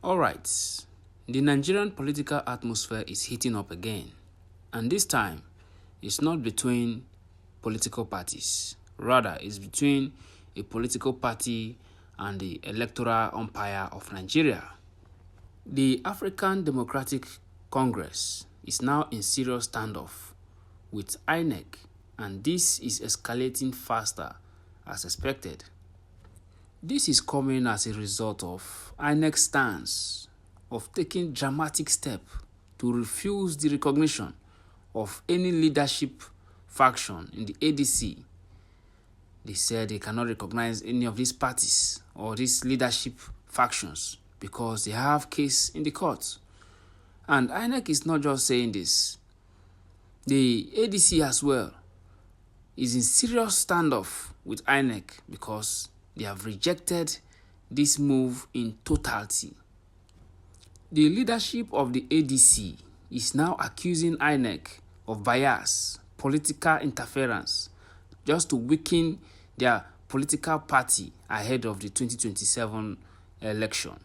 Alright, the Nigerian political atmosphere is heating up again, and this time it's not between political parties, rather it's between a political party and the electoral umpire of Nigeria. The African Democratic Congress is now in serious standoff with INEC, and this is escalating faster as expected. This is coming as a result of INEC's stance of taking dramatic steps to refuse the recognition of any leadership faction in the ADC. They said they cannot recognize any of these parties or these leadership factions because they have case in the court. And INEC is not just saying this. The ADC as well is in serious standoff with INEC because they have rejected this move in totality. The leadership of the ADC is now accusing INEC of bias, political interference, just to weaken their political party ahead of the 2027 election.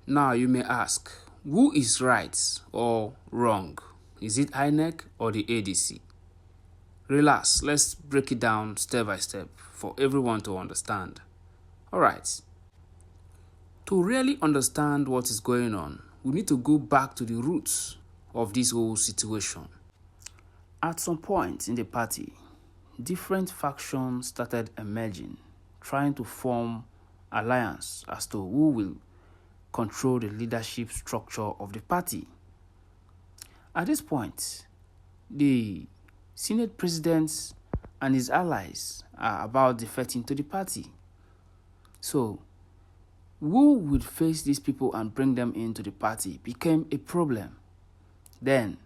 Now you may ask, who is right or wrong? Is it INEC or the ADC? Relax, let's break it down step by step for everyone to understand. Alright. To really understand what is going on, we need to go back to the roots of this whole situation. At some point in the party, different factions started emerging, trying to form alliance as to who will control the leadership structure of the party. At this point, the Senate President and his allies are about defecting to the party. So, who would face these people and bring them into the party became a problem. Then,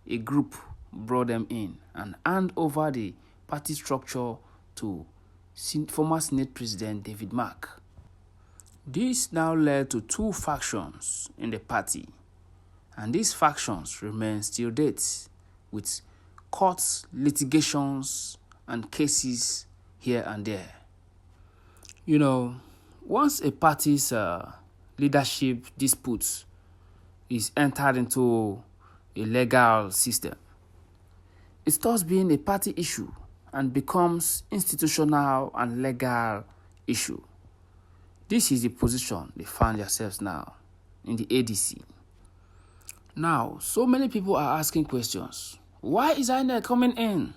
a group brought them in and handed over the party structure to former Senate President David Mark. This now led to two factions in the party, and these factions remain still dates with court litigations and cases here and there. Once a party's leadership dispute is entered into a legal system, it stops being a party issue and becomes institutional and legal issue. This is the position they find themselves now in the ADC. Now, so many people are asking questions. Why is INEC coming in?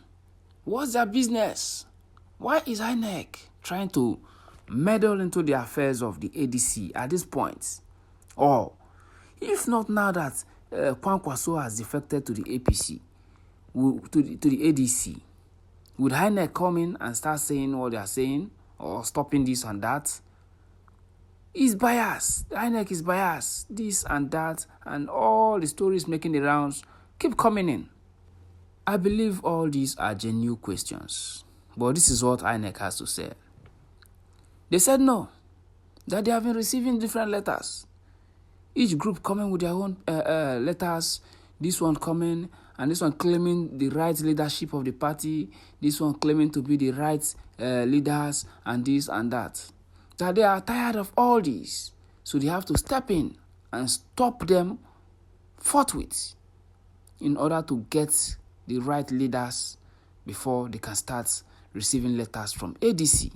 What's their business? Why is INEC trying to meddle into the affairs of the ADC at this point? Or, if not now that Kwankwaso has defected to the APC, to the ADC, would INEC come in and start saying what they are saying or stopping this and that? It's biased. INEC is biased. This and that and all the stories making the rounds keep coming in. I believe all these are genuine questions, but this is what INEC has to say. They said no, that they have been receiving different letters. Each group coming with their own letters, this one coming and this one claiming the right leadership of the party, this one claiming to be the right leaders and this and that. That they are tired of all this, so they have to step in and stop them forthwith in order to get the right leaders before they can start receiving letters from ADC.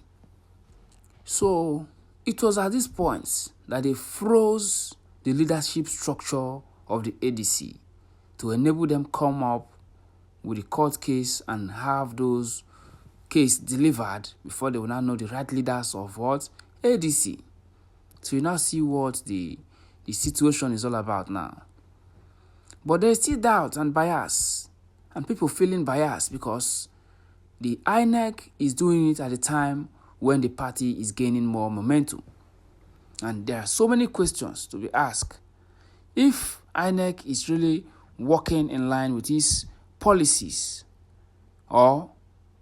So it was at this point that they froze the leadership structure of the ADC to enable them come up with a court case and have those case delivered before they will now know the right leaders of what? ADC. So you now see what the situation is all about now. But there's still doubt and bias, and people feeling biased because the INEC is doing it at a time when the party is gaining more momentum. And there are so many questions to be asked. If INEC is really working in line with its policies, or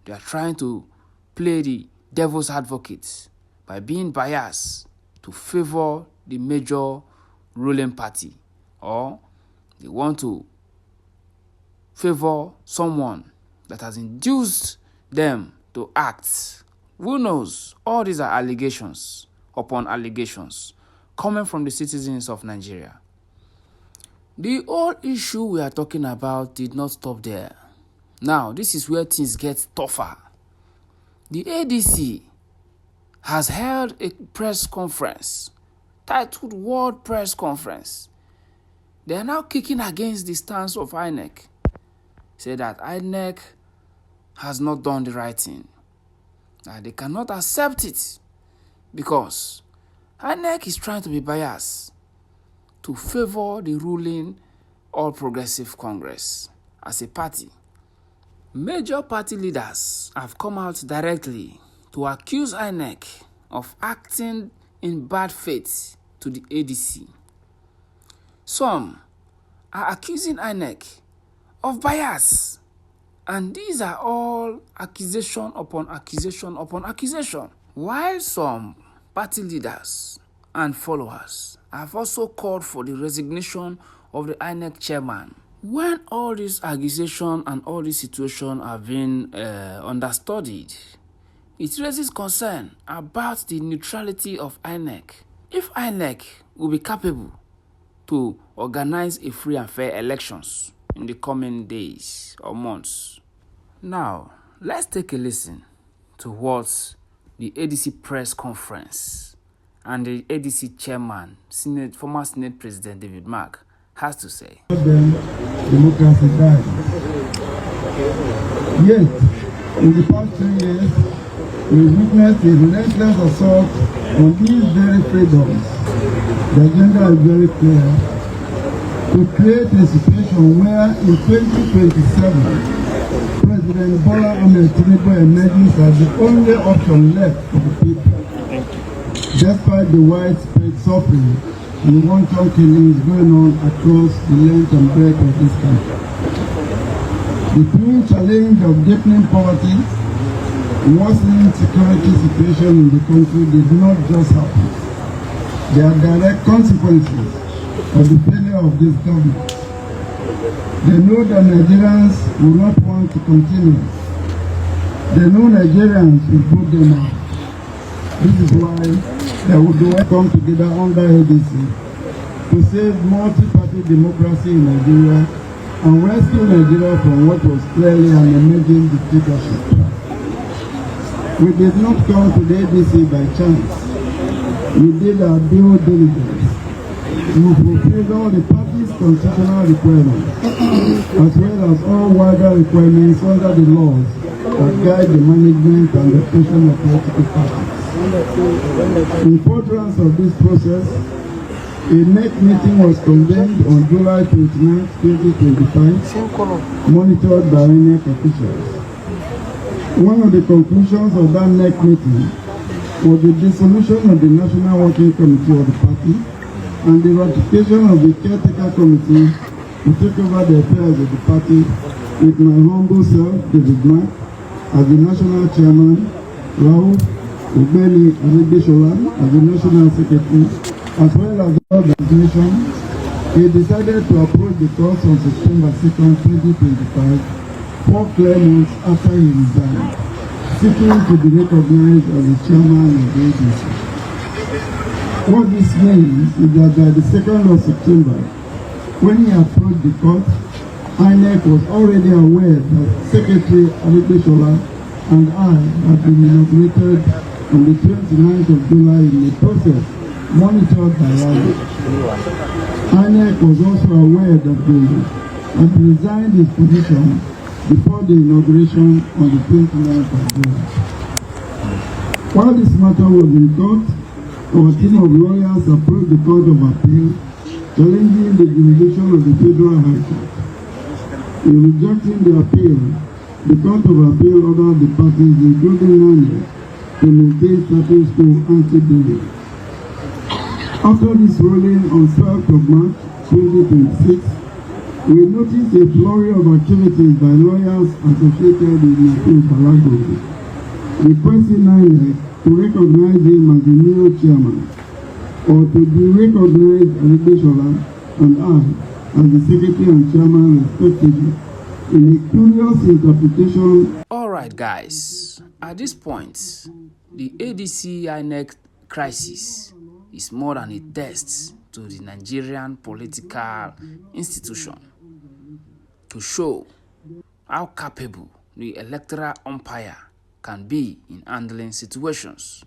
they are trying to play the devil's advocate by being biased to favor the major ruling party, or they want to favor someone that has induced them to act. Who knows? All these are allegations upon allegations. coming from the citizens of Nigeria. The whole issue we are talking about did not stop there. Now, this is where things get tougher. The ADC has held a press conference titled World Press Conference. They are now kicking against the stance of INEC. Say that INEC has not done the right thing. That they cannot accept it because INEC is trying to be biased to favor the ruling All Progressive Congress as a party. Major party leaders have come out directly to accuse INEC of acting in bad faith to the ADC. Some are accusing INEC of bias, and these are all accusation upon accusation upon accusation. While some party leaders and followers have also called for the resignation of the INEC chairman. When all these accusations and all these situations have been understudied, it raises concern about the neutrality of INEC. If INEC will be capable to organize a free and fair elections in the coming days or months. Now, let's take a listen to what the ADC press conference and the ADC chairman, former Senate President David Mark, has to say. Democracy died. Yet, in the past 3 years, we witnessed a relentless assault on these very freedoms. The agenda is very clear: to create a situation where in 2027, President Bola Ahmed Tinubu emerges as the only option left for the people. Despite the widespread suffering and wanton killings going on across the length and breadth of this country. The twin challenge of deepening poverty, worsening security situation in the country did not just happen. There are direct consequences of the failure of this government. They know that Nigerians will not want to continue. They know Nigerians will put them out. This is why they will come together under ADC to save multi-party democracy in Nigeria and rescue Nigeria from what was clearly an emerging dictatorship. We did not come to the ADC by chance. We did our due diligence. We fulfilled all the party's constitutional requirements, as well as all wider requirements under the laws that guide the management and the operation of political parties. In furtherance of this process, a NEC meeting was convened on July 29, 2025, monitored by INEC officials. One of the conclusions of that NEC meeting was the dissolution of the National Working Committee of the party and the ratification of the Caretaker Committee to take over the affairs of the party, with my humble self, David Mark, as the National Chairman, Rahul Ugbeli Adegbeshola as the National Secretary, as well as the organization. He decided to approach the court on September 2, 2025, 4 clear months after he resigned, seeking to be recognized as the chairman of the agency. What this means is that by the 2nd of September, when he approached the court, INEC was already aware that Secretary Adegbeshola and I had been inaugurated on the 29th of July in a process monitored by INEC. INEC was also aware that he had resigned his position before the inauguration on the 29th of July. While this matter was in court, our team of lawyers approached the Court of Appeal, challenging the jurisdiction of the Federal High Court. In rejecting the appeal, the Court of Appeal ordered the parties, including INEC, to maintain status quo ante-belli. After this ruling on 12th of March 2026, we noticed a flurry of activities by lawyers associated with Natul Falagogi, requesting INEC to recognize him as the new chairman, or to derecognize Adegbeshola and I as the secretary and chairman respectively, in a curious interpretation. Alright guys, at this point, the ADC INEC crisis is more than a test to the Nigerian political institution to show how capable the electoral umpire can be in handling situations.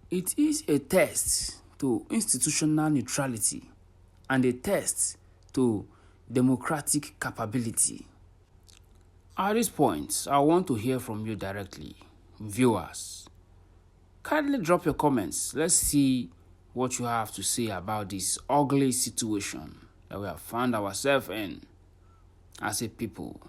It is a test to institutional neutrality and a test to democratic capability. At this point, I want to hear from you directly, viewers. Kindly drop your comments. Let's see what you have to say about this ugly situation that we have found ourselves in as a people.